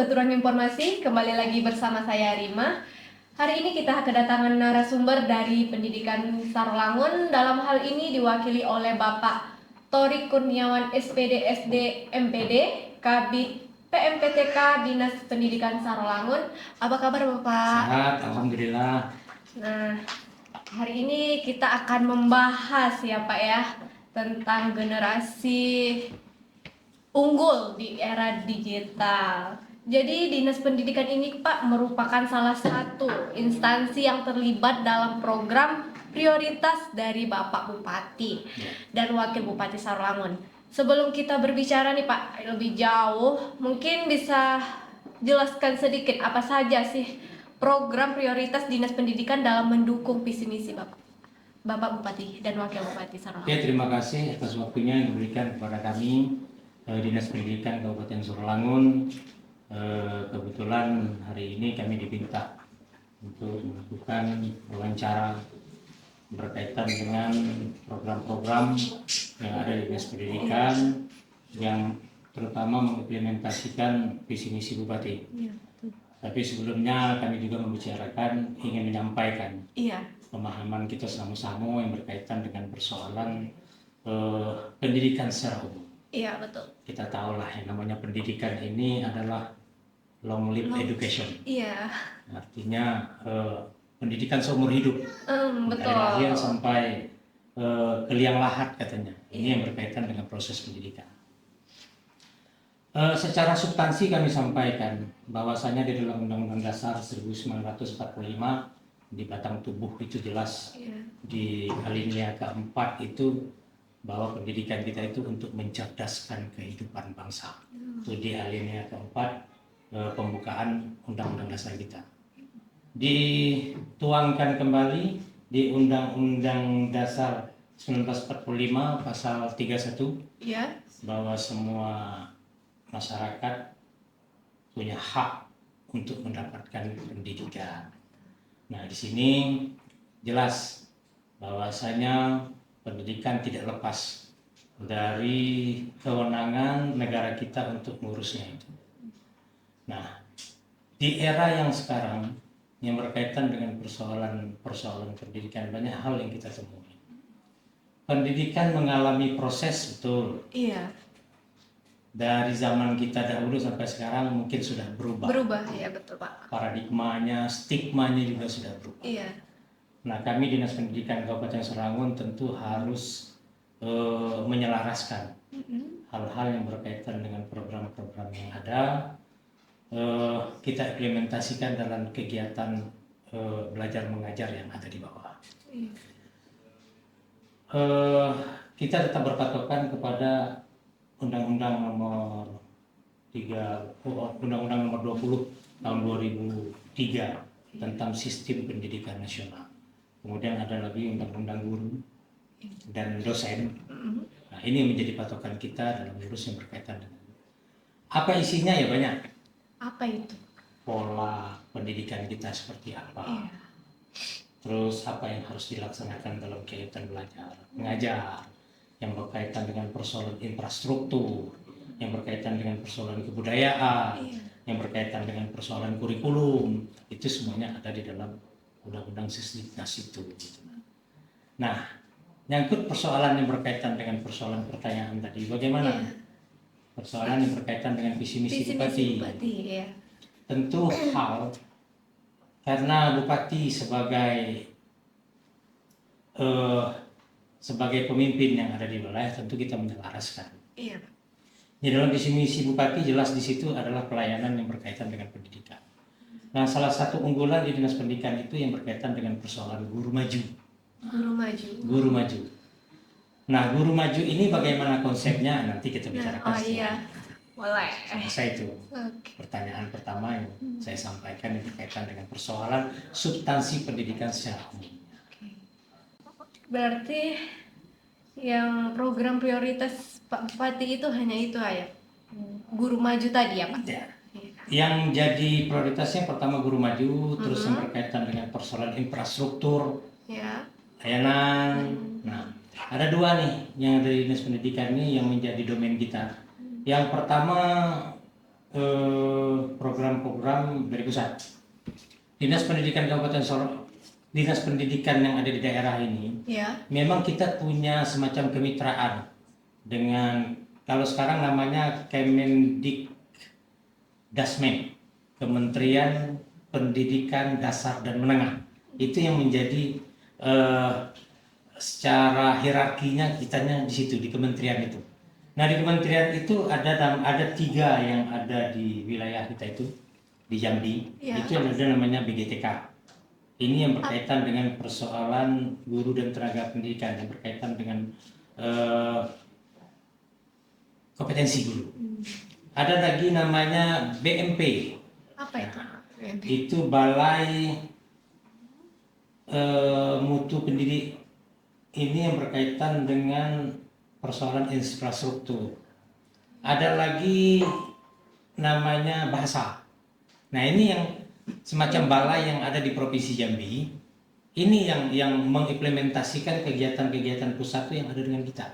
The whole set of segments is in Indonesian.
Pengaturan Informasi, kembali lagi bersama saya Rima. Hari ini kita kedatangan narasumber dari Pendidikan Sarolangun. Dalam hal ini diwakili oleh Bapak Tori Kurniawan SPD SD MPD, Kabid PMPTK Dinas Pendidikan Sarolangun. Apa kabar Bapak? Sehat, alhamdulillah. Nah, hari ini kita akan membahas ya Pak ya tentang generasi unggul di era digital. Jadi Dinas Pendidikan ini Pak merupakan salah satu instansi yang terlibat dalam program prioritas dari Bapak Bupati dan Wakil Bupati Sarolangun. Sebelum kita berbicara nih Pak lebih jauh, mungkin bisa jelaskan sedikit apa saja sih program prioritas Dinas Pendidikan dalam mendukung visi misi Bapak Bupati dan Wakil Bupati Sarolangun. Oke, terima kasih atas waktunya yang diberikan kepada kami Dinas Pendidikan Kabupaten Sarolangun. Kebetulan hari ini kami diminta untuk melakukan wawancara berkaitan dengan program-program yang ada di Dinas Pendidikan yang terutama mengimplementasikan visi misi Bupati. Iya. Tapi sebelumnya kami juga membicarakan, ingin menyampaikan pemahaman kita sama-sama yang berkaitan dengan persoalan pendidikan secara umum. Iya, betul. Kita tahulah yang namanya pendidikan ini adalah long live education. Iya. Artinya pendidikan seumur hidup. Betul. Dari lahir sampai ke liang lahat katanya. Ini yang berkaitan dengan proses pendidikan. Secara substansi kami sampaikan bahwasanya di dalam Undang-Undang Dasar 1945 di batang tubuh itu jelas di alinea keempat itu bahwa pendidikan kita itu untuk mencerdaskan kehidupan bangsa. Itu di alinea keempat pembukaan Undang-Undang Dasar kita. Dituangkan kembali di Undang-Undang Dasar 1945 pasal 31 bahwa semua masyarakat punya hak untuk mendapatkan pendidikan. Nah, di sini jelas bahwasanya pendidikan tidak lepas dari kewenangan negara kita untuk mengurusnya itu. Nah, di era yang sekarang yang berkaitan dengan persoalan pendidikan, banyak hal yang kita temui. Pendidikan mengalami proses, betul. Iya. Dari zaman kita dahulu sampai sekarang mungkin sudah berubah. Berubah, ya betul Pak. Paradigmanya, stigmanya juga sudah berubah. Iya. Nah, kami Dinas Pendidikan Kabupaten Sarolangun tentu harus menyelaraskan hal-hal yang berkaitan dengan program-program yang ada. Kita implementasikan dalam kegiatan belajar mengajar yang ada di bawah. Kita tetap berpatokan kepada Undang-Undang nomor 20 tahun 2003 tentang sistem pendidikan nasional. Kemudian ada lagi Undang-Undang Guru dan Dosen. Nah, ini menjadi patokan kita dalam urus yang berkaitan dengan apa isinya ya banyak. Apa itu? Pola pendidikan kita seperti apa. Terus apa yang harus dilaksanakan dalam kegiatan belajar, mengajar, yang berkaitan dengan persoalan infrastruktur, yang berkaitan dengan persoalan kebudayaan, yang berkaitan dengan persoalan kurikulum, itu semuanya ada di dalam Undang-Undang Sisdiknas itu. Nah, nyangkut persoalan yang berkaitan dengan persoalan pertanyaan tadi, bagaimana? Persoalan yang berkaitan dengan visi misi Bupati. Tentu hal karena Bupati sebagai pemimpin yang ada di wilayah, tentu kita menyelaraskan. Iya. Di dalam visi misi Bupati jelas di situ adalah pelayanan yang berkaitan dengan pendidikan. Nah, salah satu unggulan di Dinas Pendidikan itu yang berkaitan dengan persoalan guru maju. Guru maju. Nah, guru maju ini bagaimana konsepnya? Nanti kita bicarakan. Boleh. Saya itu pertanyaan pertama yang saya sampaikan yang berkaitan dengan persoalan substansi pendidikan secara umum. Berarti yang program prioritas Pak Bupati itu hanya itu ya? Guru maju tadi ya Pak? Ya. Yang jadi prioritasnya pertama guru maju, terus yang berkaitan dengan persoalan infrastruktur, layanan. Nah, ada dua nih yang dari Dinas Pendidikan ini yang menjadi domain kita. Yang pertama program-program dari pusat. Dinas Pendidikan Kabupaten Solo, Dinas Pendidikan yang ada di daerah ini, Ya. memang kita punya semacam kemitraan dengan, kalau sekarang namanya Kemendikdasmen, Kementerian Pendidikan Dasar dan Menengah. Itu yang menjadi secara hierarkinya kitanya di situ, di kementerian itu. Nah, di kementerian itu ada 3 yang ada di wilayah kita itu, di Jambi. Ya. Itu yang ada namanya BGTK. Ini yang berkaitan dengan persoalan guru dan tenaga pendidikan, yang berkaitan dengan kompetensi guru. Ada lagi namanya BMP. Apa itu? Itu Balai Mutu Pendidik. Ini yang berkaitan dengan persoalan infrastruktur. Ada lagi namanya bahasa. Nah, ini yang semacam balai yang ada di Provinsi Jambi. Ini yang mengimplementasikan kegiatan-kegiatan pusat itu yang ada dengan kita.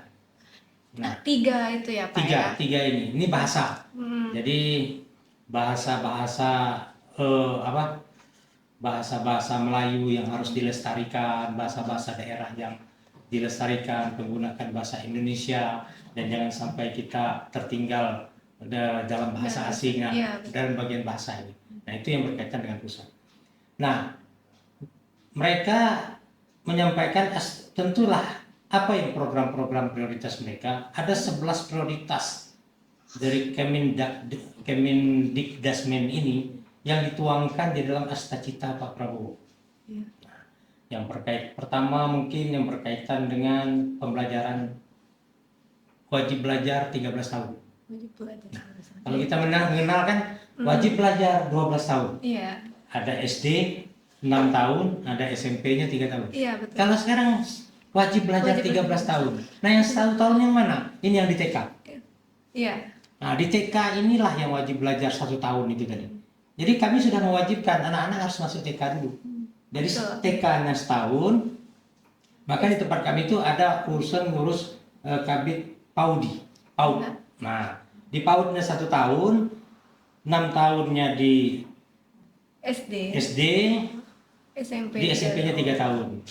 Nah, 3 itu ya Pak ya? Tiga ini bahasa. Jadi bahasa-bahasa bahasa-bahasa Melayu yang harus dilestarikan, bahasa-bahasa daerah yang dilestarikan, menggunakan bahasa Indonesia, dan jangan sampai kita tertinggal dalam bahasa asing dalam bagian bahasa ini. Nah, itu yang berkaitan dengan pusat. Nah, mereka menyampaikan tentulah apa yang program-program prioritas mereka. Ada 11 prioritas dari Kemendikdasmen ini yang dituangkan di dalam Astacita Pak Prabowo. Ya. Yang pertama mungkin yang berkaitan dengan pembelajaran wajib belajar 13 tahun. Wajib belajar. Nah, kalau kita mengenal kan wajib belajar 12 tahun. Iya. Ada SD 6 tahun, ada SMP-nya 3 tahun. Iya, betul. Kalau sekarang wajib belajar 13 tahun. Nah, yang 1 tahun yang mana? Ini yang di TK. Iya. Nah, di TK inilah yang wajib belajar 1 tahun itu tadi. Jadi kami sudah mewajibkan anak-anak harus masuk TK dulu. Jadi TK-nya setahun, maka di tempat kami itu ada urusan ngurus Kabid PAUD. Nah, di PAUD-nya 1 tahun, 6 tahunnya di SD, SMP, di SMP-nya 3 tahun.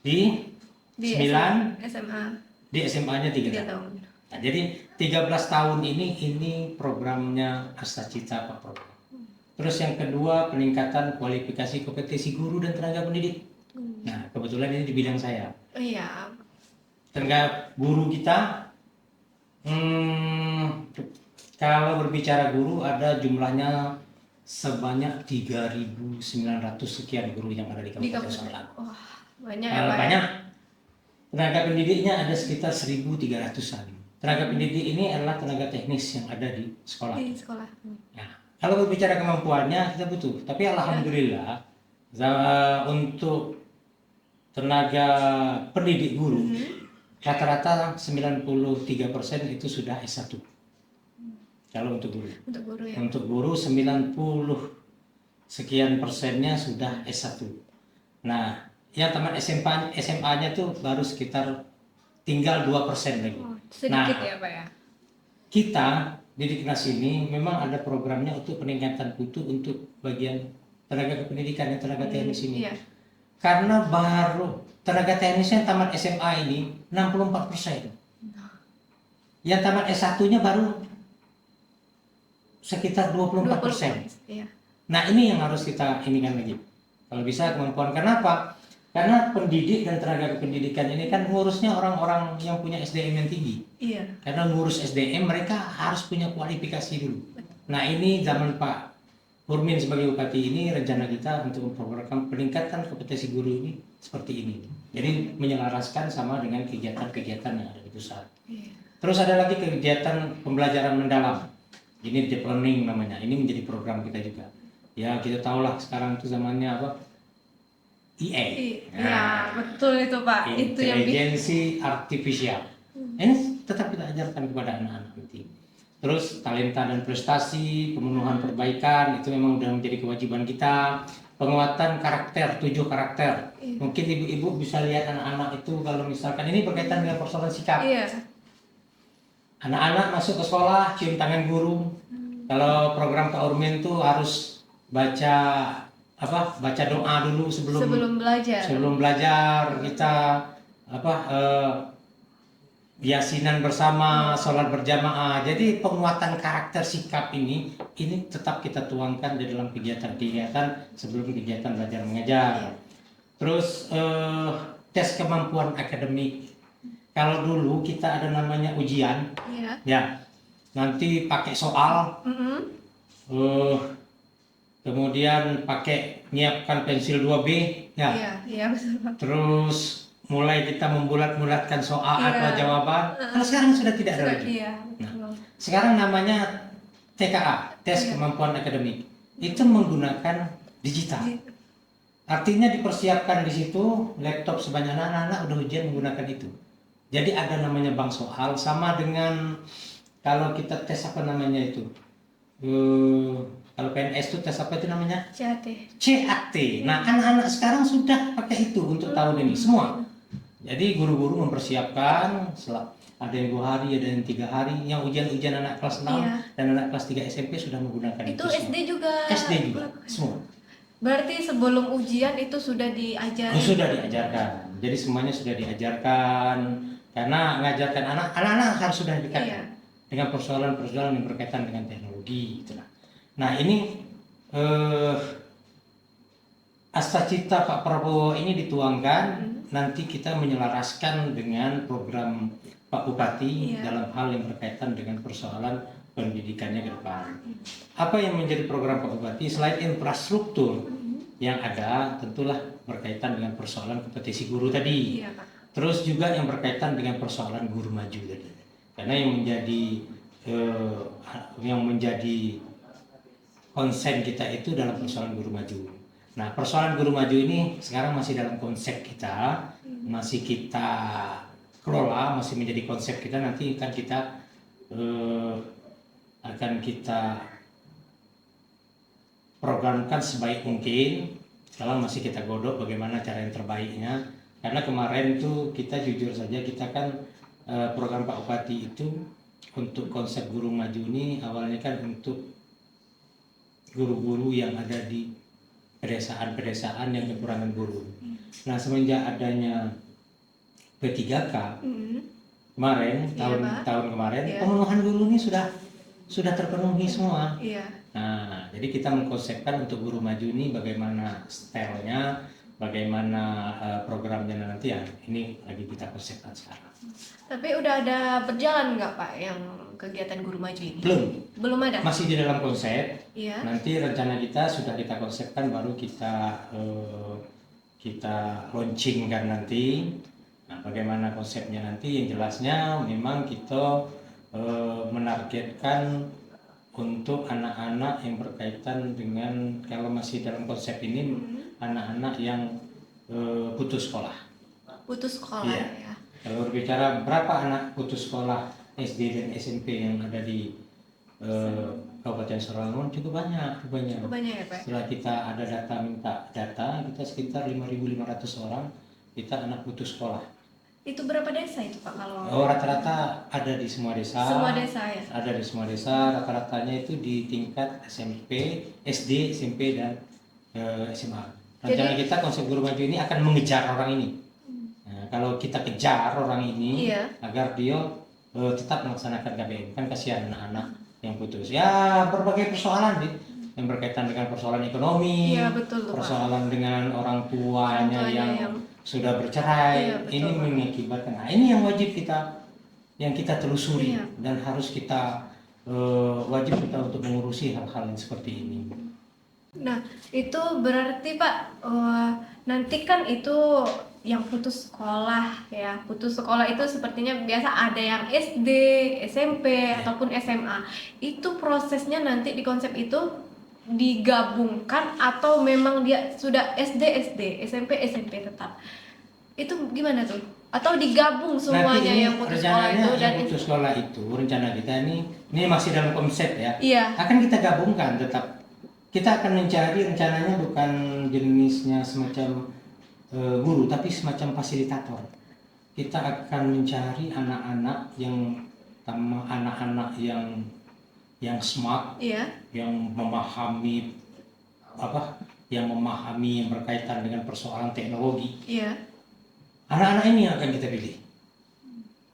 Di 9, SMA, di SMA-nya 3 tahun. Nah, jadi 13 tahun ini programnya Astacita Pak Prabowo. Terus yang kedua, peningkatan kualifikasi kompetensi guru dan tenaga pendidik. Nah, kebetulan ini di bidang saya. Iya. Tenaga guru kita, kalau berbicara guru ada jumlahnya sebanyak 3.900 sekian guru yang ada di Kabupaten Solo. Wah, banyak ya Pak. Banyak. Tenaga pendidiknya ada sekitar 1.300-an. Tenaga pendidik ini adalah tenaga teknis yang ada di sekolah. Di sekolah. Nah, kalau berbicara kemampuannya kita butuh, tapi alhamdulillah untuk tenaga pendidik guru rata-rata 93% itu sudah S1. Kalau untuk guru. Untuk guru ya. Untuk guru 90 sekian persennya sudah S1. Nah, yang tamat SMA-nya tuh baru sekitar tinggal 2% lagi. Sedikit ya Pak ya. Kita di Diknas ini memang ada programnya untuk peningkatan mutu untuk bagian tenaga kependidikan dan tenaga teknis ini. Iya. Karena baru tenaga teknis yang tamat SMA ini 64%. Yang tamat S1-nya baru sekitar 24%. Iya. Nah, ini yang harus kita inikan lagi. Kalau bisa kemampuan, kenapa? Karena pendidik dan tenaga kependidikan ini kan ngurusnya orang-orang yang punya SDM yang tinggi. Iya. Karena ngurus SDM mereka harus punya kualifikasi dulu. Nah, ini zaman Pak Purmin sebagai Bupati ini rencana kita untuk memprogramkan peningkatan kompetensi guru ini seperti ini. Jadi menyelaraskan sama dengan kegiatan-kegiatan yang ada di pusat. Iya. Terus ada lagi kegiatan pembelajaran mendalam. Ini deep learning namanya. Ini menjadi program kita juga. Ya, kita tahulah sekarang itu zamannya apa? IA. Iya, betul itu Pak. Itu yang Intelijensi artifisial. Ini tetap kita ajarkan kepada anak-anak nanti. Terus talenta dan prestasi, pemenuhan perbaikan itu memang sudah menjadi kewajiban kita. Penguatan karakter, 7 karakter. Mungkin ibu-ibu bisa lihat anak-anak itu kalau misalkan ini berkaitan dengan persoalan sikap. Iya. Anak-anak masuk ke sekolah cium tangan guru, Kalau program Pak Urmin tuh harus baca baca doa dulu Sebelum belajar. sebelum belajar kita apa yasinan bersama, sholat berjamaah. Jadi penguatan karakter sikap ini tetap kita tuangkan di dalam kegiatan-kegiatan sebelum kegiatan belajar mengajar. Terus tes kemampuan akademik. Kalau dulu kita ada namanya ujian, ya nanti pakai soal, kemudian pakai nyiapkan pensil 2B, ya. Betul. Terus mulai kita membulat-bulatkan soal atau jawaban. Kalau sekarang sudah tidak ada lagi. Nah, sekarang namanya TKA, tes kemampuan akademik. Itu menggunakan digital. Artinya dipersiapkan di situ laptop sebanyak anak-anak udah ujian menggunakan itu. Jadi ada namanya bank soal sama dengan kalau kita tes apa namanya itu. Kalau PNS itu tes apa itu namanya? CAT. Nah, anak-anak sekarang sudah pakai itu untuk tahun ini semua. Jadi guru-guru mempersiapkan ada yang 2 hari, ada yang 3 hari. Yang ujian-ujian anak kelas 6 dan anak kelas 3 SMP sudah menggunakan itu. Itu SD juga. SD juga, semua. Berarti sebelum ujian itu sudah diajarkan? Sudah diajarkan. Jadi semuanya sudah diajarkan. Karena mengajarkan anak-anak harus sudah dekat dengan persoalan-persoalan yang berkaitan dengan teknologi. Itulah. Nah ini Astacita Pak Prabowo ini dituangkan, nanti kita menyelaraskan dengan program Pak Bupati dalam hal yang berkaitan dengan persoalan pendidikannya ke depan. Apa yang menjadi program Pak Bupati selain infrastruktur yang ada, tentulah berkaitan dengan persoalan kompetisi guru tadi. Terus juga yang berkaitan dengan persoalan guru maju tadi. Karena yang menjadi konsen kita itu dalam persoalan guru maju. Nah, persoalan guru maju ini sekarang masih dalam konsep kita, masih kita kelola, masih menjadi konsep kita. Nanti akan kita programkan sebaik mungkin. Sekarang masih kita godok bagaimana cara yang terbaiknya. Karena kemarin tuh kita jujur saja kita kan program Pak Bupati itu untuk konsep guru maju ini awalnya kan untuk guru-guru yang ada di pedesaan-pedesaan yang kekurangan guru. Nah semenjak adanya P3K kemarin tahun kemarin pemenuhan guru ini sudah terpenuhi semua. Nah jadi kita mengkonsepkan untuk guru maju ini bagaimana stylenya, bagaimana programnya nanti ya ini lagi kita konsepkan sekarang. Tapi udah ada berjalan nggak Pak yang kegiatan guru maju ini? Belum ada. Masih di dalam konsep. Nanti rencana kita sudah kita konsepkan baru kita launchingkan nanti. Nah, bagaimana konsepnya nanti yang jelasnya memang kita menargetkan untuk anak-anak yang berkaitan dengan kalau masih dalam konsep ini anak-anak yang putus sekolah. Ya. Kalau berbicara berapa anak putus sekolah SD dan SMP yang ada di Kabupaten Sarawangun cukup banyak. Ya, Pak. Setelah kita ada minta data, kita sekitar 5.500 orang kita anak putus sekolah. Itu berapa desa itu Pak kalau? Rata-rata ada di semua desa. Semua desa ya. Ada di semua desa, rata-ratanya itu di tingkat SMP, SD, SMP dan SMA. Rencana kita konsep guru maju ini akan mengejar orang ini. Nah, kalau kita kejar orang ini agar dia tetap melaksanakan KBM, kan kasihan anak-anak yang putus. Ya berbagai persoalan yang berkaitan dengan persoalan ekonomi, persoalan dengan orang tuanya yang sudah bercerai, ini mengakibatkan. Nah, ini yang wajib kita telusuri dan harus kita wajib kita untuk mengurusi hal-hal yang seperti ini. Nah, itu berarti Pak nanti kan itu yang putus sekolah ya. Putus sekolah itu sepertinya biasa ada yang SD, SMP ataupun SMA. Itu prosesnya nanti di konsep itu digabungkan atau memang dia sudah SD, SMP tetap? Itu gimana tuh? Atau digabung semuanya yang putus sekolah itu dan putus sekolah itu rencana kita ini masih dalam konsep ya. Akan kita gabungkan tetap. Kita akan mencari rencananya bukan jenisnya semacam guru tapi semacam fasilitator. Kita akan mencari anak-anak yang yang smart, Iya. yang memahami yang berkaitan dengan persoalan teknologi. Iya. Anak-anak ini yang akan kita pilih.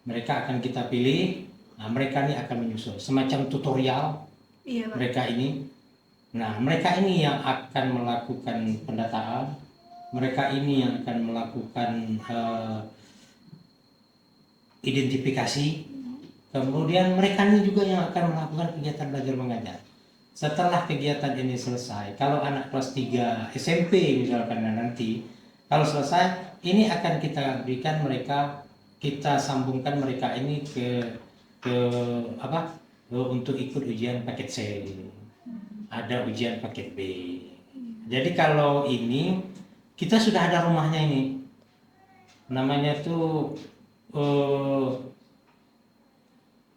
Mereka akan kita pilih. Nah, mereka ini akan menyusul semacam tutorial. Iya, Pak. Mereka ini. Nah, mereka ini yang akan melakukan pendataan. Mereka ini yang akan melakukan identifikasi. Kemudian mereka ini juga yang akan melakukan kegiatan belajar mengajar. Setelah kegiatan ini selesai, kalau anak kelas 3 SMP misalkan nanti, kalau selesai, ini akan kita berikan mereka, kita sambungkan mereka ini untuk ikut ujian paket C. Ada ujian paket B. Jadi kalau ini kita sudah ada rumahnya ini. Namanya tuh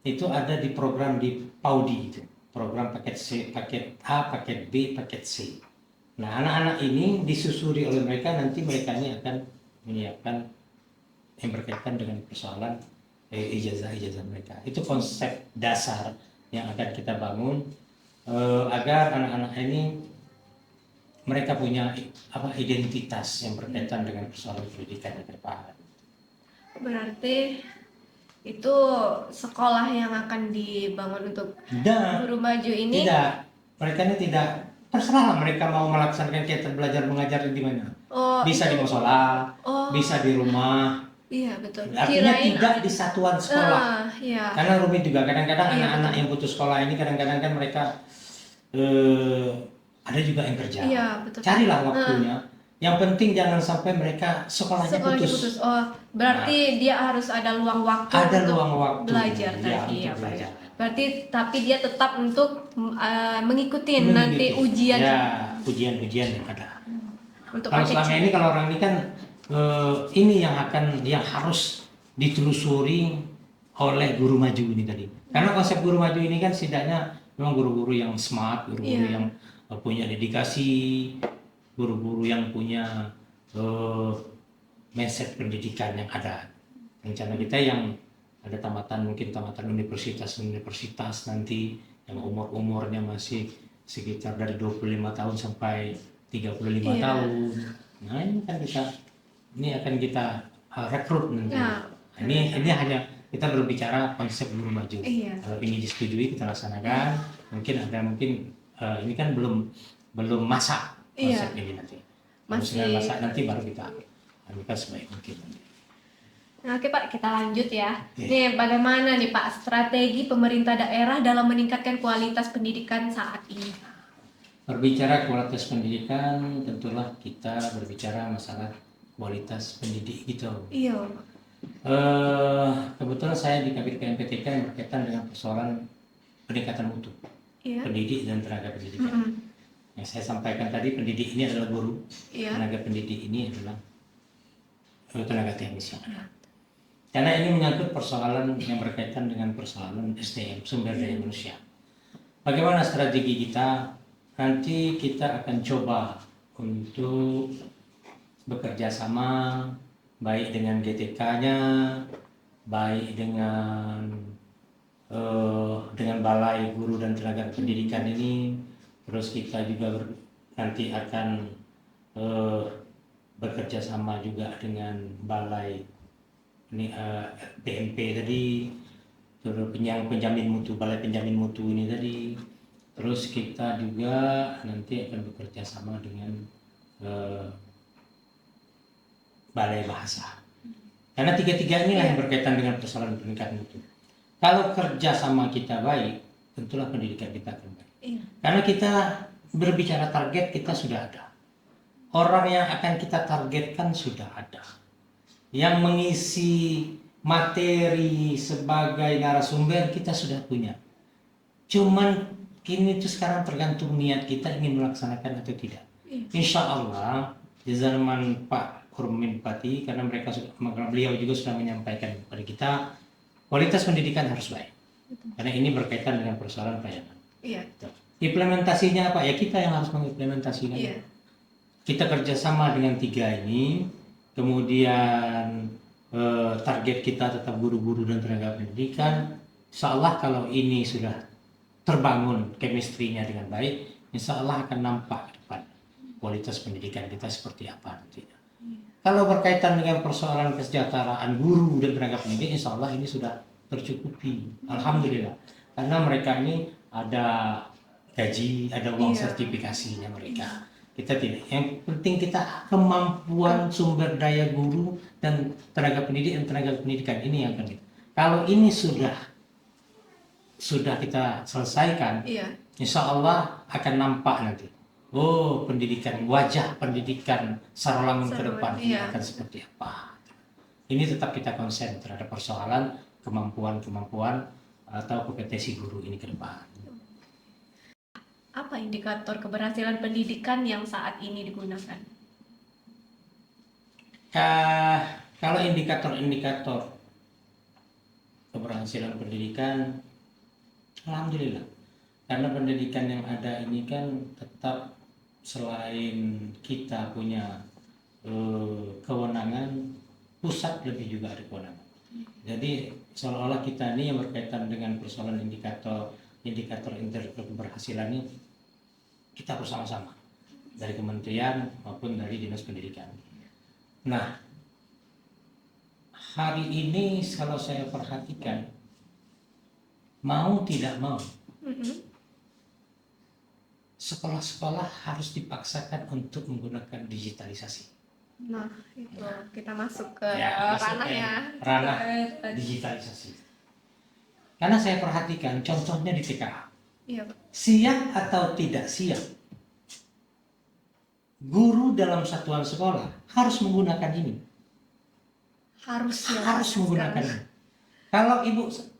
itu ada di program di PAUDI itu. Program paket C, paket A, paket B, paket C. Nah, anak-anak ini disusuri oleh mereka, nanti mereka ini akan menyiapkan yang berkaitan dengan persoalan ijazah mereka. Itu konsep dasar yang akan kita bangun agar anak-anak ini mereka punya identitas yang berkaitan dengan persoalan pendidikan yang depan. Berarti itu sekolah yang akan dibangun untuk guru maju ini? Tidak, mereka ini tidak, terserah mereka mau melaksanakan kegiatan belajar mengajar di mana. Bisa di musola, bisa di rumah. Iya, betul. Artinya tidak di satuan sekolah. Iya. Karena rumit juga, kadang-kadang anak-anak yang putus sekolah ini kadang-kadang kan mereka ada juga yang kerja. Iya, betul. Carilah waktunya. Yang penting jangan sampai mereka sekolahnya putus. Berarti dia harus ada luang waktu untuk belajar tadi ya, Pak ya. Berarti tapi dia tetap untuk mengikuti nanti ujian. Ya, ujian-ujian yang ada. Untuk kalau selama ini kalau orang ini kan ini yang harus ditelusuri oleh guru maju ini tadi. Karena konsep guru maju ini kan setidaknya memang guru-guru yang smart, guru-guru yang punya dedikasi, guru-guru yang punya mindset pendidikan yang ada. Rencana kita yang ada mungkin tamatan universitas nanti yang umurnya masih sekitar dari 25 tahun sampai 35 tahun. Nah, ini akan kita rekrut nanti. Ini hanya kita berbicara konsep guru maju. Kalau ini disetujui kita laksanakan. Mungkin ini kan belum masak konsep ini nanti. Masih masak nanti baru kita akan sebaik mungkin. Nah, oke Pak, kita lanjut ya. Nih, bagaimana nih Pak strategi pemerintah daerah dalam meningkatkan kualitas pendidikan saat ini? Berbicara kualitas pendidikan, tentulah kita berbicara masalah kualitas pendidik gitu. Iya. Kebetulan saya di Kabit KMPTK yang berkaitan dengan persoalan peningkatan mutu pendidik dan tenaga pendidikan. Yang saya sampaikan tadi, pendidik ini adalah guru, tenaga pendidik ini adalah tenaga teknis yang ada. Karena ini menyangkut persoalan yang berkaitan dengan persoalan SDM, sumber daya manusia. Bagaimana strategi kita? Nanti kita akan coba untuk bekerja sama, baik dengan GTK-nya, baik dengan Balai Guru dan Tenaga Pendidikan ini. Terus kita juga nanti akan bekerja sama juga dengan Balai PMP tadi, terus penjamin mutu, Balai Penjamin Mutu ini tadi. Terus kita juga nanti akan bekerja sama dengan Balai Bahasa. Karena tiga-tiga inilah yang berkaitan dengan persoalan peningkatan mutu. Kalau kerja sama kita baik, tentulah pendidikan kita akan baik. Karena kita berbicara target, kita sudah ada. Orang yang akan kita targetkan sudah ada. Yang mengisi materi sebagai narasumber kita sudah punya. Cuman kini itu sekarang tergantung niat kita ingin melaksanakan atau tidak. Insya Allah di zaman Pak Kurmin Pati, karena beliau juga sudah menyampaikan kepada kita, kualitas pendidikan harus baik. Karena ini berkaitan dengan persoalan pelayanan. Implementasinya apa? Ya kita yang harus mengimplementasikan. Kita kerjasama dengan tiga ini, kemudian target kita tetap guru-guru dan tenaga pendidikan. Insya Allah kalau ini sudah terbangun chemistry-nya dengan baik, insya Allah akan nampak ke depan kualitas pendidikan kita seperti apa nantinya. Kalau berkaitan dengan persoalan kesejahteraan guru dan tenaga pendidik, insya Allah ini sudah tercukupi, alhamdulillah. Karena mereka ini ada gaji, ada uang sertifikasinya mereka. Kita tidak. Yang penting kita kemampuan sumber daya guru dan tenaga pendidik dan tenaga pendidikan ini yang penting. Kalau ini sudah kita selesaikan, insya Allah akan nampak nanti. Oh, pendidikan, wajah pendidikan Sarolangun ke depan ini akan seperti apa. Ini tetap kita konsen terhadap persoalan kemampuan atau kompetensi guru ini ke depan. Apa indikator keberhasilan pendidikan yang saat ini digunakan? Kalau indikator keberhasilan pendidikan, alhamdulillah. Karena pendidikan yang ada ini kan tetap selain kita punya kewenangan, pusat lebih juga ada kewenangan. Jadi seolah-olah kita ini yang berkaitan dengan persoalan indikator keberhasilan ini kita bersama-sama dari kementerian maupun dari dinas pendidikan. Nah, hari ini kalau saya perhatikan, mau tidak mau, sekolah-sekolah harus dipaksakan untuk menggunakan digitalisasi. Nah, itu kita masuk ke ranah digitalisasi. Karena saya perhatikan contohnya di TKA. Iya, Pak. Siap atau tidak siap, guru dalam satuan sekolah harus menggunakan ini. Harus menggunakan ini.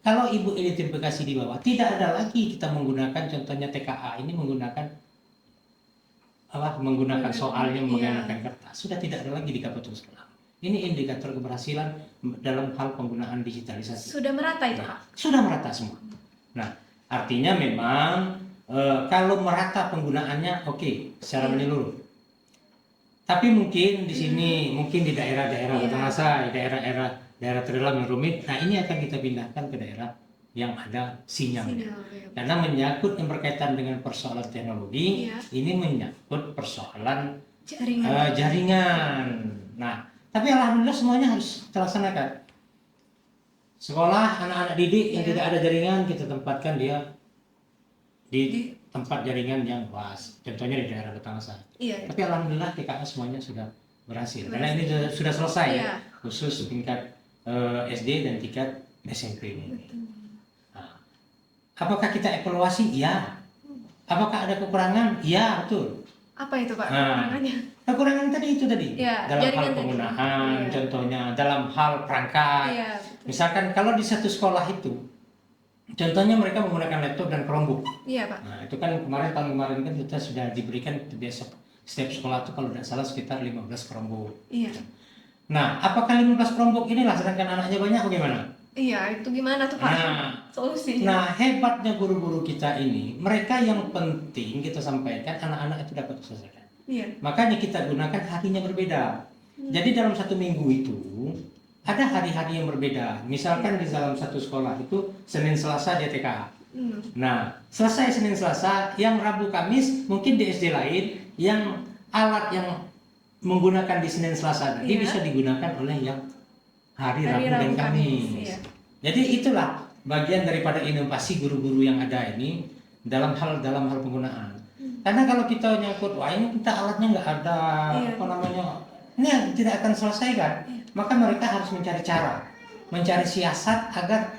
Kalau ibu identifikasi di bawah, tidak ada lagi kita menggunakan contohnya TKA ini menggunakan soal yang menggunakan kertas. Sudah tidak ada lagi di Kabupaten Sekolah. Ini indikator keberhasilan dalam hal penggunaan digitalisasi. Sudah merata itu, Pak? Sudah merata semua. Nah, artinya memang kalau merata penggunaannya oke, secara menyeluruh. Tapi mungkin di sini, mungkin di daerah-daerah Batanghasai, daerah terdalam yang rumit, nah ini akan kita pindahkan ke daerah yang ada sinyalnya. Karena menyangkut yang berkaitan dengan persoalan teknologi, ini menyangkut persoalan jaringan. Nah, tapi alhamdulillah semuanya harus terlaksanakan. Sekolah anak-anak didik yang tidak ada jaringan, kita tempatkan dia di tempat jaringan yang luas. Contohnya di daerah Batanghasai. Tapi alhamdulillah TKA semuanya sudah berhasil. Karena ini sudah selesai ya, khusus tingkat SD dan tingkat SMP ini. Nah, apakah kita evaluasi? Ya. Apakah ada kekurangan? Ya, betul. Apa itu, Pak? Kekurangannya? Kekurangan tadi dalam hal penggunaan, contohnya dalam hal perangkat. Misalkan kalau di satu sekolah itu, contohnya mereka menggunakan laptop dan Chromebook. Iya, Pak. Nah, itu kan tahun kemarin kan kita sudah diberikan biasa setiap sekolah itu kalau tidak salah sekitar 15 Chromebook. Iya. Nah, apakah 15 Chromebook inilah sedangkan anaknya banyak bagaimana? Iya, itu gimana tuh, Pak? Solusinya? Nah, hebatnya guru-guru kita ini, mereka yang penting kita sampaikan anak-anak itu dapat diselesaikan. Iya. Makanya kita gunakan harinya berbeda. Jadi dalam satu minggu itu ada hari-hari yang berbeda. Misalkan di dalam satu sekolah itu Senin Selasa dia TKA. Nah, selesai Senin Selasa, yang Rabu Kamis mungkin di SD lain, yang alat yang menggunakan di Senin Selasa tadi bisa digunakan oleh yang hari Rabu dan Kamis. Jadi itulah bagian daripada inovasi guru-guru yang ada ini dalam hal penggunaan. Karena kalau kita nyangkut, wah ini kita alatnya nggak ada, ini tidak akan selesai kan? Maka mereka harus mencari cara, mencari siasat agar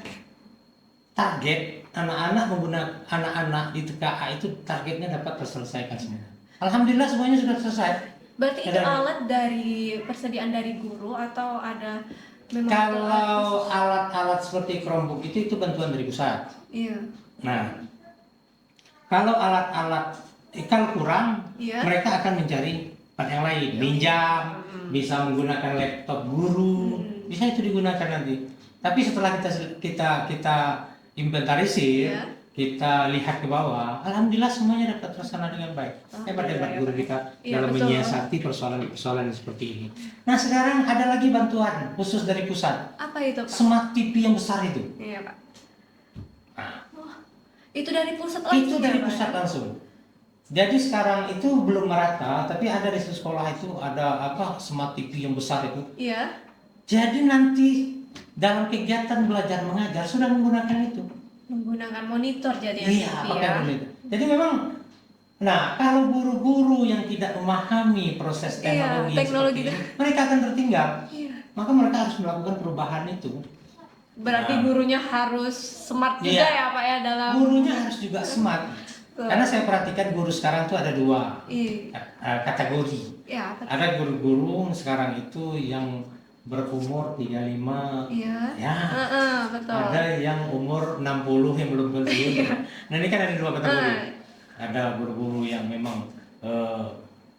target anak-anak di TKA itu targetnya dapat terselesaikan semua. Alhamdulillah semuanya sudah selesai. Berarti itu alat dari persediaan dari guru atau ada memang? Kalau alat-alat seperti Chromebook itu bantuan dari pusat. Iya. Nah, kalau alat-alat kalau kurang, mereka akan mencari tempat yang lain, minjam, bisa menggunakan laptop guru, bisa itu digunakan nanti. Tapi setelah kita inventarisir, kita lihat ke bawah, alhamdulillah semuanya dapat terlaksana dengan baik. Hebat guru kita dalam menyiasati persoalan seperti ini. Nah, sekarang ada lagi bantuan khusus dari pusat. Apa itu, Pak? Smart TV yang besar itu. Iya, Pak. Itu dari pusat langsung Itu ya, dari Pak, pusat ya? langsung. Jadi sekarang itu belum merata, tapi ada di sekolah itu ada apa smart TV yang besar itu. Iya. Jadi nanti dalam kegiatan belajar mengajar sudah menggunakan itu. Menggunakan monitor jadi Iya, TV pakai ya. begitu. Jadi memang, nah kalau guru-guru yang tidak memahami proses Iya, teknologi yang seperti teknologi ini, mereka akan tertinggal. Iya. Maka mereka harus melakukan perubahan itu. Berarti Nah, gurunya harus smart juga iya. ya, Pak ya, dalam Gurunya harus juga smart. Tuh. Karena saya perhatikan guru sekarang tuh ada dua Iya. kategori. Ya, apa tuh? Ada guru-guru sekarang itu yang berumur 35, Iya. ya. Betul. Ada yang umur 60 yang belum pensiun. Nah ini kan ada dua kategori. Ada guru-guru yang memang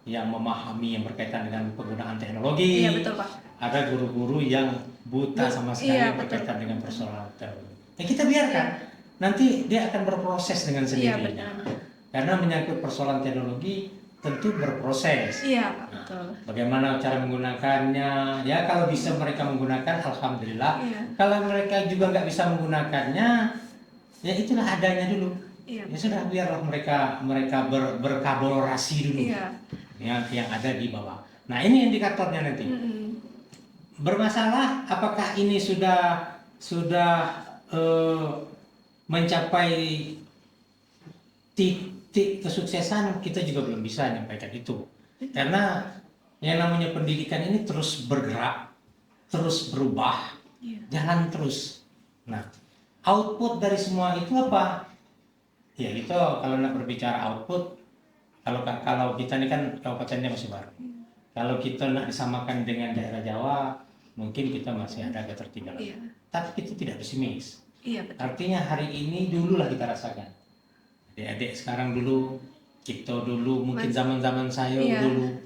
yang memahami yang berkaitan dengan penggunaan teknologi. Iya, betul, Pak. Ada guru-guru yang buta sama sekali Iya, yang betul. berkaitan dengan persoalan teknologi. Ya kita biarkan. Nanti dia akan berproses dengan Iya, sendirinya. benar. Karena menyangkut persoalan teknologi tentu berproses. Iya, Pak, betul. Bagaimana cara menggunakannya? Ya kalau bisa mereka menggunakan, alhamdulillah. Iya. Kalau mereka juga nggak bisa menggunakannya, ya itulah adanya dulu. Iya. Ya sudah biarlah mereka berkolaborasi dulu. Iya. Yang ada di bawah. Nah ini indikatornya nanti. Bermasalah, apakah ini sudah mencapai titik kesuksesan, kita juga belum bisa menyampaikan itu. Karena yang namanya pendidikan ini terus bergerak, terus berubah, jalan terus. Nah, output dari semua itu apa? Ya itu kalau nak berbicara output, kalau kita ini kan kabupatennya masih baru. Kalau kita nak disamakan dengan daerah Jawa, mungkin kita masih ada ketertinggalan. Iya. Tapi kita tidak pesimis. Iya, betul. Artinya hari ini dululah kita rasakan. Adik-adik sekarang dulu, kita dulu, mungkin zaman-zaman saya Iya. dulu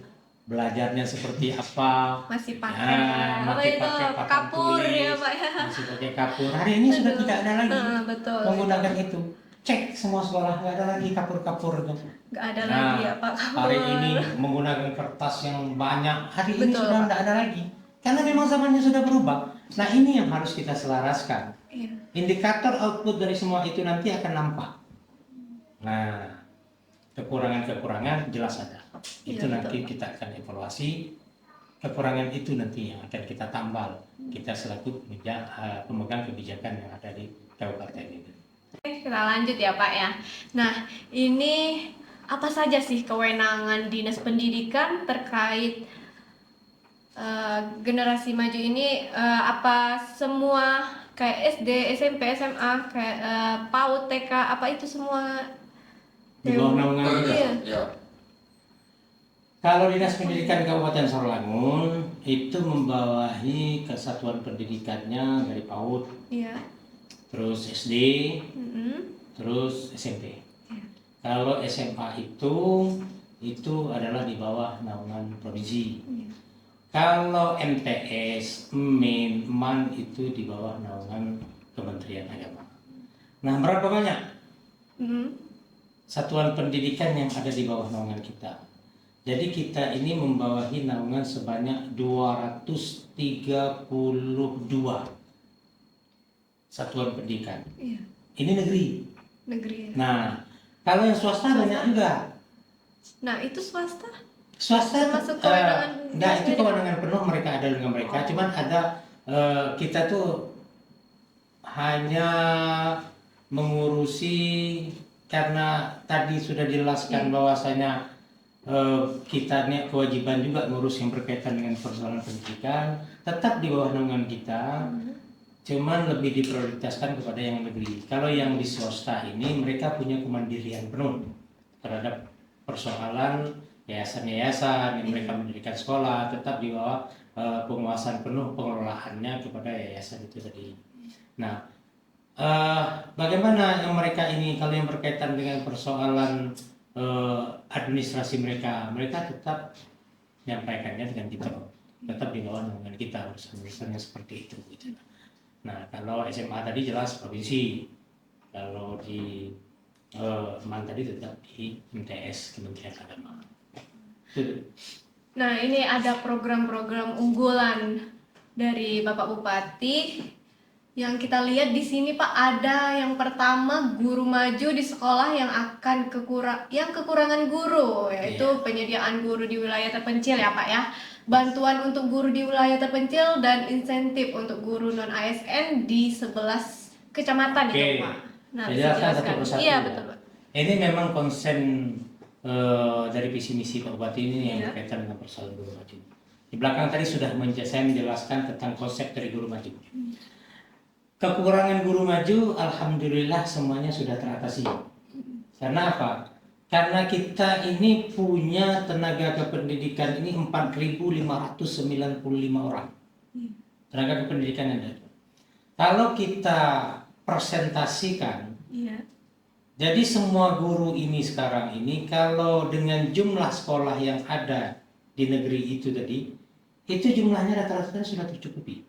belajarnya seperti apa? Masih pakai Ya, apa masih itu? pakai papan Kapur tulis, ya, Pak ya. masih pakai kapur. Hari ini sudah Aduh. tidak ada lagi Betul. menggunakan itu. Cek semua sekolah, nggak ada lagi kapur-kapur itu. Nggak ada Nah, lagi ya, Pak. hari ini menggunakan kertas yang banyak. Hari ini Betul, sudah Pak. tidak ada lagi. Karena memang zamannya sudah berubah. Nah ini yang harus kita selaraskan. Iya. Indikator output dari semua itu nanti akan nampak. Nah, kekurangan-kekurangan jelas ada. Itu Iya, nanti betul, kita akan evaluasi. Kekurangan itu nanti yang akan kita tambal. Kita selaku pemegang kebijakan yang ada di kabupaten ini. Oke, kita lanjut ya, Pak ya. Nah, ini apa saja sih kewenangan Dinas Pendidikan terkait generasi maju ini, apa semua kayak SD, SMP, SMA, kayak PAUD, TK, apa itu semua Di bawah naungan kita. Iya. Ya. Kalau Dinas Pendidikan Kabupaten Sarolangun itu membawahi kesatuan pendidikannya dari PAUD, Iya. terus SD, terus SMP. Iya. Kalau SMA itu adalah di bawah naungan provinsi. Iya. Kalau MTS, MIN, MAN itu di bawah naungan Kementerian Agama. Nah, berapa banyak satuan pendidikan yang ada di bawah naungan kita? Jadi kita ini membawahi naungan sebanyak 232 satuan pendidikan. Iya. Ini negeri. Negeri. Ya. Nah, kalau yang swasta banyak juga. Nah, itu swasta. Swasta Termasuk kewenangan enggak, Dinas itu Pendidikan? kewenangan penuh mereka ada dengan mereka. Cuman ada kita tuh hanya mengurusi karena tadi sudah dijelaskan bahwasanya kita ini kewajiban juga ngurus yang berkaitan dengan persoalan pendidikan, tetap di bawah naungan kita. Cuman lebih diprioritaskan kepada yang negeri. Kalau yang di swasta ini mereka punya kemandirian penuh terhadap persoalan yayasan-yayasan yang mereka mendirikan sekolah, tetap di bawah penguasaan penuh pengelolaannya kepada yayasan itu tadi. Nah, bagaimana yang mereka ini kalau yang berkaitan dengan persoalan administrasi mereka tetap menyampaikannya dengan kita, tetap di bawah naungan kita urusan-urusannya seperti itu. Gitu. Nah, kalau SMA tadi jelas provinsi, kalau di MAN tadi tetap di MTS Kementerian Agama. Nah, ini ada program-program unggulan dari Bapak Bupati Yang kita lihat di sini Pak, ada yang pertama guru maju di sekolah yang akan kekurangan guru, yaitu Iya. penyediaan guru di wilayah terpencil ya Pak ya. Bantuan untuk guru di wilayah terpencil dan insentif untuk guru non ASN di 11 kecamatan Oke. itu Pak. Nah, Saya bisa jelaskan satu jelaskan. persatu Iya ya. betul Pak. Ini memang konsen dari visi misi Pak Bupati ini yang Iya. berkaitan dengan persoalan guru maju. Di belakang tadi sudah saya menjelaskan tentang konsep dari guru maju. Kekurangan guru maju, alhamdulillah semuanya sudah teratasi. Karena apa? Karena kita ini punya tenaga kependidikan ini 4.595 orang. Tenaga kependidikan yang ada. Kalau kita presentasikan, Iya. jadi semua guru ini sekarang ini kalau dengan jumlah sekolah yang ada di negeri itu tadi, itu jumlahnya rata-rata sudah tercukupi.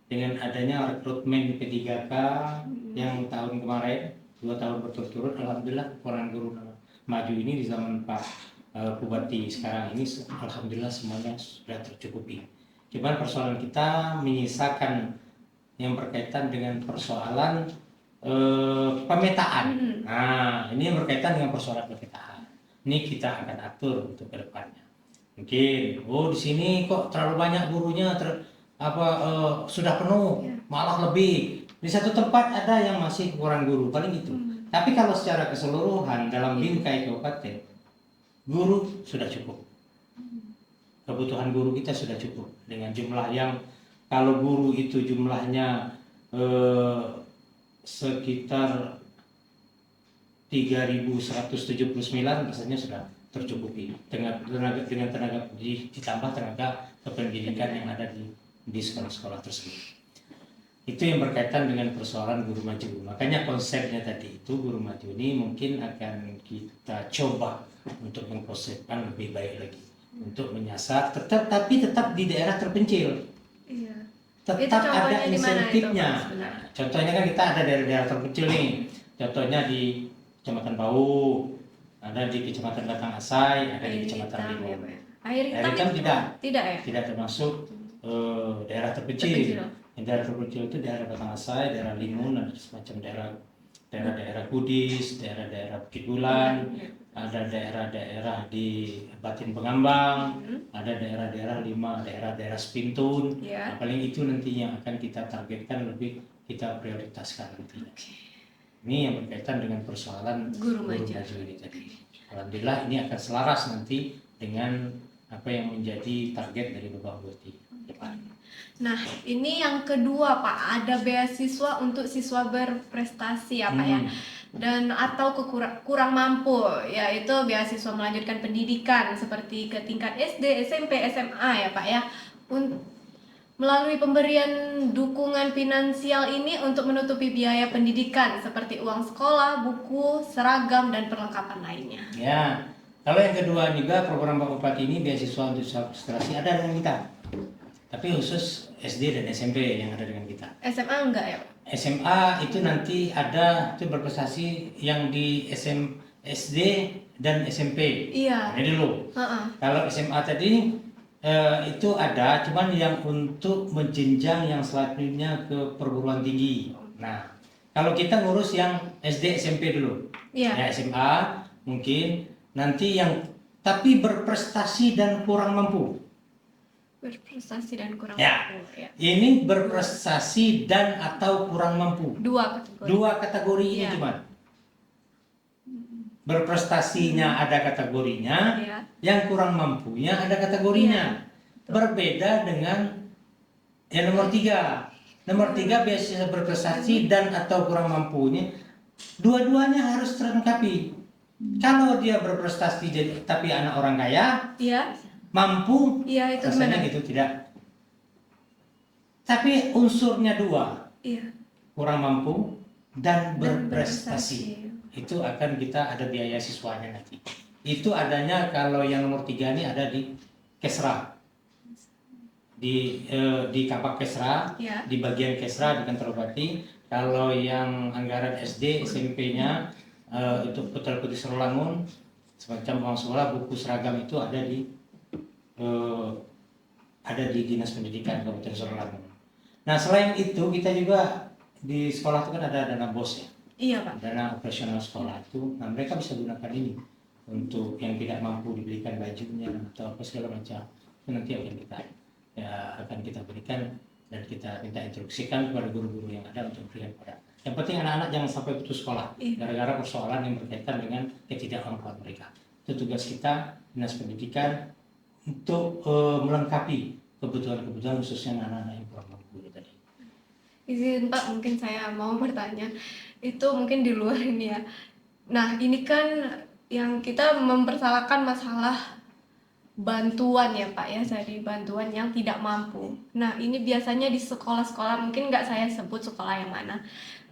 Dengan adanya rekrutmen P3K yang tahun kemarin 2 tahun berturut-turut, alhamdulillah kekurangan guru maju ini di zaman Pak Bupati sekarang ini alhamdulillah semuanya sudah tercukupi. Cuman persoalan kita menyisakan yang berkaitan dengan persoalan pemetaan. Nah, ini yang berkaitan dengan persoalan pemetaan. Ini kita akan atur untuk ke depannya. Mungkin, di sini kok terlalu banyak gurunya, sudah penuh, malah lebih. Di satu tempat ada yang masih kurang guru, paling itu. Tapi kalau secara keseluruhan dalam bingkai kabupaten, guru sudah cukup. Kebutuhan guru kita sudah cukup dengan jumlah yang, kalau guru itu jumlahnya sekitar 3.179 rasanya sudah tercukupi dengan tenaga ditambah tenaga kependidikan yang ada di sekolah-sekolah tersebut. Itu yang berkaitan dengan persoalan guru maju. Makanya konsepnya tadi itu guru maju ini mungkin akan kita coba untuk mengkonsepkan lebih baik lagi untuk menyasar tapi tetap di daerah terpencil. Iya. Tetap ada insentifnya. Itu, Contohnya kan kita ada daerah terpencil nih. Contohnya di Kecamatan Bau, ada di Kecamatan Batang Asai, ada di Kecamatan Limun. Air hitam tidak ya? Tidak termasuk daerah terpencil. Yang daerah terpencil itu daerah Batang Asai, daerah Limun, ada semacam daerah Kudis, daerah Bukit Bulan, ada daerah-daerah di Batin Pengambang, ada daerah-daerah daerah Spintun. Nah, paling itu nanti yang akan kita targetkan, lebih kita prioritaskan nanti. Ini yang berkaitan dengan persoalan guru maju ini tadi. Alhamdulillah ini akan selaras nanti dengan apa yang menjadi target dari Bapak Bupati depan. Nah, ini yang kedua Pak, ada beasiswa untuk siswa berprestasi ya Pak ya, dan atau kurang mampu, yaitu beasiswa melanjutkan pendidikan seperti ke tingkat SD, SMP, SMA ya Pak ya. Melalui pemberian dukungan finansial ini untuk menutupi biaya pendidikan seperti uang sekolah, buku, seragam, dan perlengkapan lainnya. Ya, kalau yang kedua juga program Pak Bupati ini beasiswa untuk siswa berprestasi ada dengan kita. Tapi khusus SD dan SMP yang ada dengan kita. SMA enggak ya? SMA itu nanti ada itu berprestasi yang di SD dan SMP. Iya. Ini dulu. Kalau SMA tadi itu ada, cuman yang untuk menjenjang yang selanjutnya ke perguruan tinggi. Nah, kalau kita ngurus yang SD SMP dulu. Ya, SMA mungkin nanti yang tapi berprestasi dan kurang mampu. Berprestasi dan kurang mampu. Ya. Ini berprestasi dan atau kurang mampu. Dua kategori ini cuma. Berprestasinya ada kategorinya, yang kurang mampunya ada kategorinya. Berbeda dengan yang nomor 3. Nomor 3 beasiswa berprestasi dan atau kurang mampunya, dua-duanya harus terlengkapi. Kalau dia berprestasi tapi anak orang kaya, mampu, itu rasanya gitu tidak. Tapi unsurnya 2, kurang mampu dan berprestasi. Itu akan kita ada biaya siswanya nanti. Itu adanya kalau yang nomor 3 ini ada di Kesra, di Kapak Kesra, di bagian Kesra di kantor Bupati. Kalau yang anggaran SD SMP-nya itu Putra Putri Serolangun, semacam uang sekolah, buku seragam itu ada di Dinas Pendidikan Kabupaten Serolangun. Nah, selain itu kita juga di sekolah itu kan ada dana BOS ya, Iya Pak. dana operasional sekolah itu. Nah mereka bisa gunakan ini untuk yang tidak mampu dibelikan bajunya atau apa segala macam. Itu nanti akan kita berikan dan kita minta instruksikan kepada guru-guru yang ada untuk berikan pada. Yang penting anak-anak jangan sampai putus sekolah gara-gara persoalan yang berkaitan dengan ketidakmampuan mereka. Itu tugas kita Dinas Pendidikan untuk melengkapi kebutuhan-kebutuhan khususnya anak-anak yang kurang mampu tadi. Izin Pak, mungkin saya mau bertanya. Itu mungkin di luar ini ya. Nah, ini kan yang kita mempersalahkan masalah bantuan ya Pak ya, jadi bantuan yang tidak mampu. Nah, ini biasanya di sekolah-sekolah, mungkin nggak saya sebut sekolah yang mana.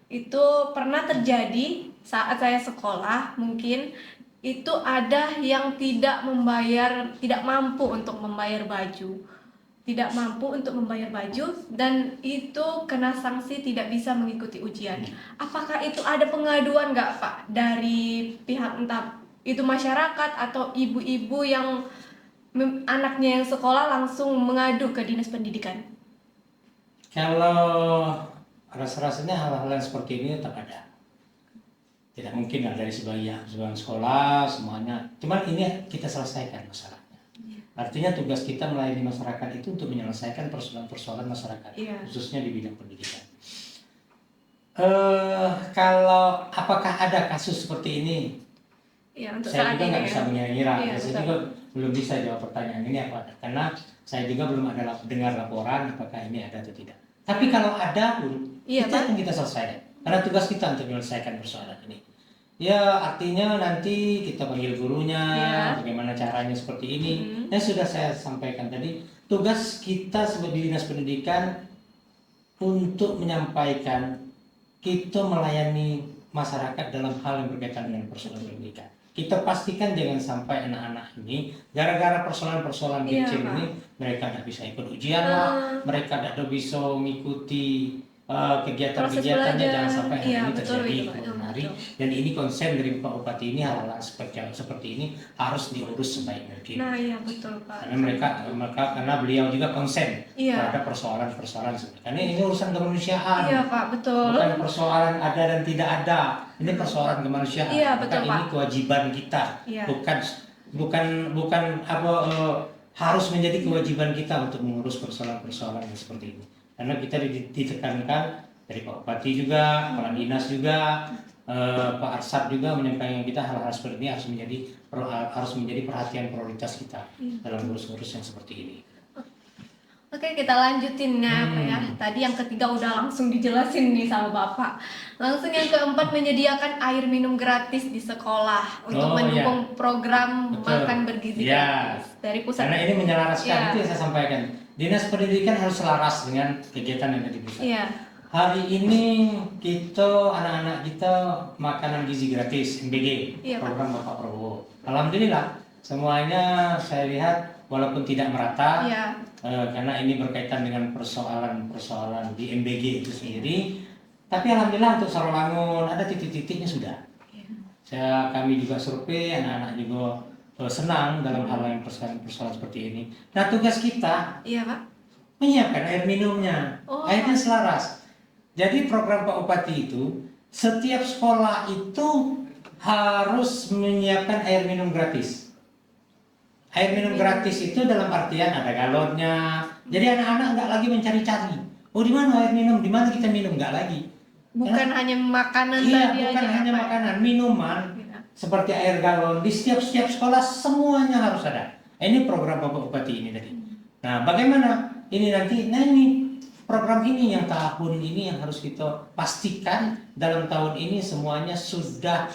Itu pernah terjadi saat saya sekolah, mungkin itu ada yang tidak mampu untuk membayar baju. Tidak mampu untuk membayar baju dan itu kena sanksi tidak bisa mengikuti ujian. Apakah itu ada pengaduan nggak Pak dari pihak entah itu masyarakat atau ibu-ibu yang anaknya yang sekolah langsung mengadu ke Dinas Pendidikan? Kalau rasa-rasanya hal-hal yang seperti ini tetap ada. Tidak mungkin lah dari sebagian sekolah semuanya. Cuman ini kita selesaikan masalahnya. Artinya tugas kita melayani masyarakat itu untuk menyelesaikan persoalan-persoalan masyarakat, khususnya di bidang pendidikan. Kalau apakah ada kasus seperti ini? Ya, untuk Saya saat juga ini nggak bisa mengira. Saya juga belum bisa jawab pertanyaan ini apa, karena saya juga belum ada dengar laporan apakah ini ada atau tidak. Tapi kalau ada pun, itu akan kita selesaikan. Karena tugas kita untuk menyelesaikan persoalan ini. Ya artinya nanti kita panggil gurunya, bagaimana caranya seperti ini. Yang sudah saya sampaikan tadi, tugas kita sebagai Dinas Pendidikan untuk menyampaikan kita melayani masyarakat dalam hal yang berkaitan dengan persoalan pendidikan. Kita pastikan jangan sampai anak-anak ini gara-gara persoalan-persoalan kecil ini mereka tidak bisa ikut ujian lah, mereka tidak bisa mengikuti kegiatan-kegiatannya, jangan sampai hal ini terjadi hari. Dan ini konsen dari Pak Bupati ini, hal-hal seperti ini harus diurus sebaik mungkin. Nah iya betul Pak. Karena beliau juga konsen terhadap persoalan-persoalan seperti ini. Karena ini urusan kemanusiaan. Iya Pak, betul. Bukan persoalan ada dan tidak ada. Ini persoalan kemanusiaan. Iya betul Pak. Ini kewajiban kita. Bukan harus menjadi kewajiban kita untuk mengurus persoalan-persoalan yang seperti ini. Karena kita ditekankan dari Pak Bupati juga, Kepala Dinas juga, Pak Arsad juga menyampaikan kita hal-hal seperti ini harus menjadi perhatian prioritas kita dalam urus-urus yang seperti ini. Oke, kita lanjutin ya Pak ya. Tadi yang ketiga udah langsung dijelasin nih sama Bapak. Langsung yang keempat, menyediakan air minum gratis di sekolah untuk mendukung program makan bergizi gratis dari pusat. Karena ini menyelaraskan itu yang saya sampaikan. Dinas Pendidikan harus selaras dengan kegiatan yang ada di pusat. Hari ini anak-anak kita makanan gizi gratis MBG, program Bapak Prabowo. Alhamdulillah semuanya saya lihat walaupun tidak merata, karena ini berkaitan dengan persoalan-persoalan di MBG itu sendiri. Tapi alhamdulillah untuk Sarolangun ada titik-titiknya sudah. Kami juga survei, anak-anak juga senang dalam hal yang persoalan seperti ini. Nah tugas kita menyiapkan air minumnya, airnya selaras. Jadi program Pak Bupati itu setiap sekolah itu harus menyiapkan air minum gratis. Air minum gratis itu dalam artian ada galonnya. Jadi anak-anak nggak lagi mencari-cari. Oh di mana air minum? Di mana kita minum? Nggak lagi. Bukan hanya makanan tadi aja. Bukan hanya makanan, minuman. Seperti air galon di setiap sekolah semuanya harus ada. Ini program Bapak Bupati ini tadi. Nah, bagaimana ini nanti? Nah ini program ini yang tahun ini yang harus kita pastikan dalam tahun ini semuanya sudah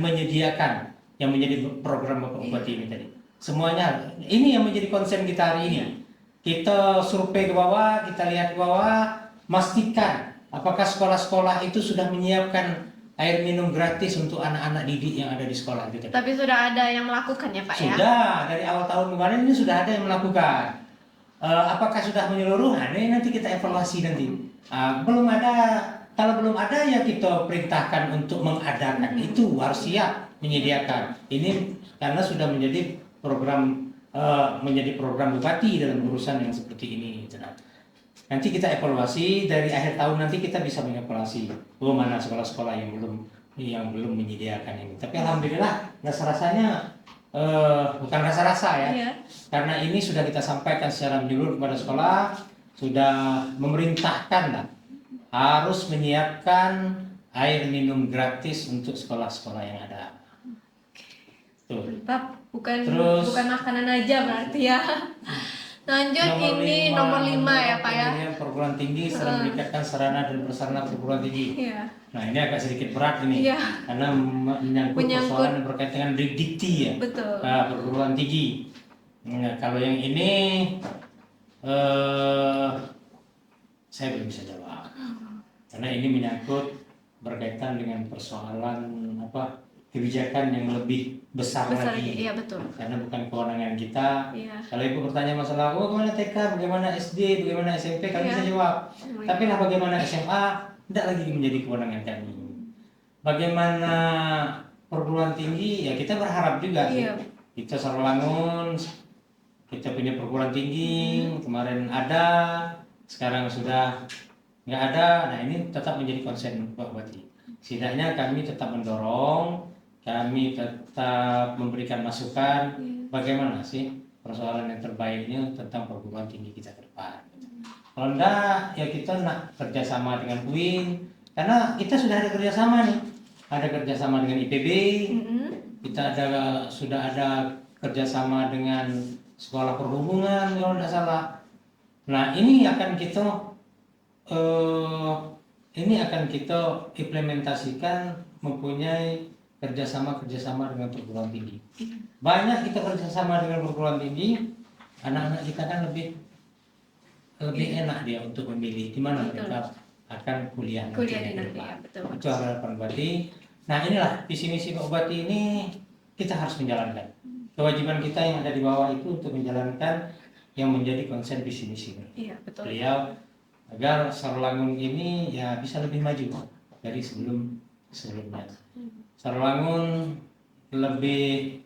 menyediakan yang menjadi program Bapak Bupati ini tadi. Semuanya ini yang menjadi konsen kita hari ini. Kita survei ke bawah, kita lihat ke bawah, pastikan apakah sekolah-sekolah itu sudah menyiapkan air minum gratis untuk anak-anak didik yang ada di sekolah itu. Tapi sudah ada yang melakukan ya Pak ya? Sudah, dari awal tahun kemarin ini sudah ada yang melakukan. Apakah sudah menyeluruh? Nah, ini nanti kita evaluasi nanti. Belum ada, kalau belum ada ya kita perintahkan untuk mengadakan. Itu harus siap menyediakan. Ini karena sudah menjadi program bupati dalam urusan yang seperti ini. Nanti kita evaluasi dari akhir tahun, nanti kita bisa mengevaluasi mana sekolah-sekolah yang belum menyediakan ini. Tapi alhamdulillah rasa-rasanya bukan rasa-rasa ya. Iya. Karena ini sudah kita sampaikan secara menyeluruh kepada sekolah, sudah memerintahkan lah, harus menyiapkan air minum gratis untuk sekolah-sekolah yang ada. Tuh. Mantap, bukan Terus- bukan makanan aja berarti ya. Lanjut, ini nomor 5 ya Pak ya. Kemudian perguruan tinggi serta meningkatkan sarana dan prasarana perguruan tinggi. Iya. Nah ini agak sedikit berat ini, Iya. karena menyangkut persoalan yang berkaitan dengan dikti ya, Betul. perguruan tinggi. Nah, kalau yang ini saya belum bisa jawab, karena ini menyangkut berkaitan dengan persoalan kebijakan yang lebih besar lagi. Iya betul. Karena bukan kewenangan kita. Iya. Kalau ibu bertanya masalah, bagaimana TK, bagaimana SD, bagaimana SMP, kami Iya. bisa jawab. Oh my Tapi lah bagaimana SMA, tidak lagi menjadi kewenangan kami. Bagaimana perguruan tinggi, ya kita berharap juga sih. Iya. Kita Sarolangun, kita punya perguruan tinggi, kemarin ada, sekarang sudah nggak ada. Nah ini tetap menjadi konsen Pak Bupati. Setidaknya kami tetap mendorong, kami tetap memberikan masukan bagaimana sih persoalan yang terbaiknya tentang perguruan tinggi kita ke depan. Kalau enggak, ya kita nak kerjasama dengan UIN, karena kita sudah ada kerjasama nih, ada kerjasama dengan IPB, kita sudah ada kerjasama dengan sekolah perhubungan kalau tidak salah. Nah ini akan kita implementasikan, mempunyai kerjasama dengan perguruan tinggi. Banyak kita kerjasama dengan perguruan tinggi, anak-anak kita kan lebih enak dia untuk memilih di mana mereka akan kuliah Kuliah di nantinya ke nanti depan. ya, betul. Itu harapan Bupati. Nah inilah visi misi Pak Bupati ini kita harus menjalankan. Kewajiban kita yang ada di bawah itu untuk menjalankan yang menjadi konsen visi misi. Iya betul. Beliau agar Sarolangun ini ya bisa lebih maju dari sebelumnya. Sarolangun lebih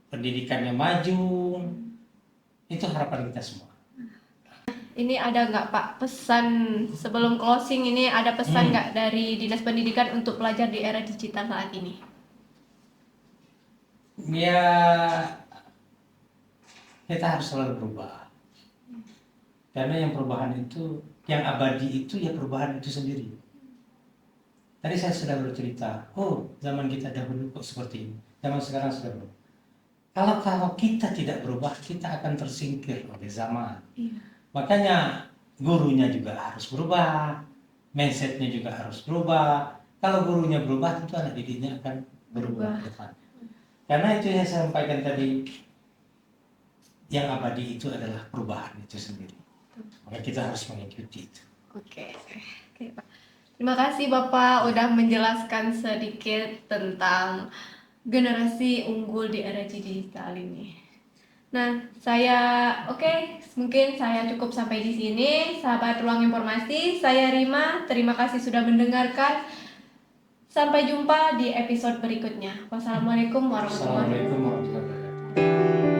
pendidikannya maju, itu harapan kita semua. Ini ada nggak Pak pesan sebelum closing ini, ada pesan nggak dari Dinas Pendidikan untuk pelajar di era digital saat ini? Ya kita harus selalu berubah. Karena yang perubahan itu, yang abadi itu ya perubahan itu sendiri. Tadi saya sudah bercerita, zaman kita dahulu kok seperti ini, zaman sekarang sudah berubah. Kalau kita tidak berubah, kita akan tersingkir oleh zaman. Iya. Makanya gurunya juga harus berubah, mindsetnya juga harus berubah. Kalau gurunya berubah, tentu anak didiknya akan berubah ke depan. Karena itu yang saya sampaikan tadi, yang abadi itu adalah perubahan itu sendiri. Maka kita harus mengikuti itu. Oke, Pak. Terima kasih Bapak udah menjelaskan sedikit tentang generasi unggul di era digital ini. Nah, mungkin saya cukup sampai di sini. Sahabat Ruang Informasi, saya Rima. Terima kasih sudah mendengarkan. Sampai jumpa di episode berikutnya. Wassalamualaikum warahmatullahi wabarakatuh. Assalamualaikum warahmatullahi wabarakatuh.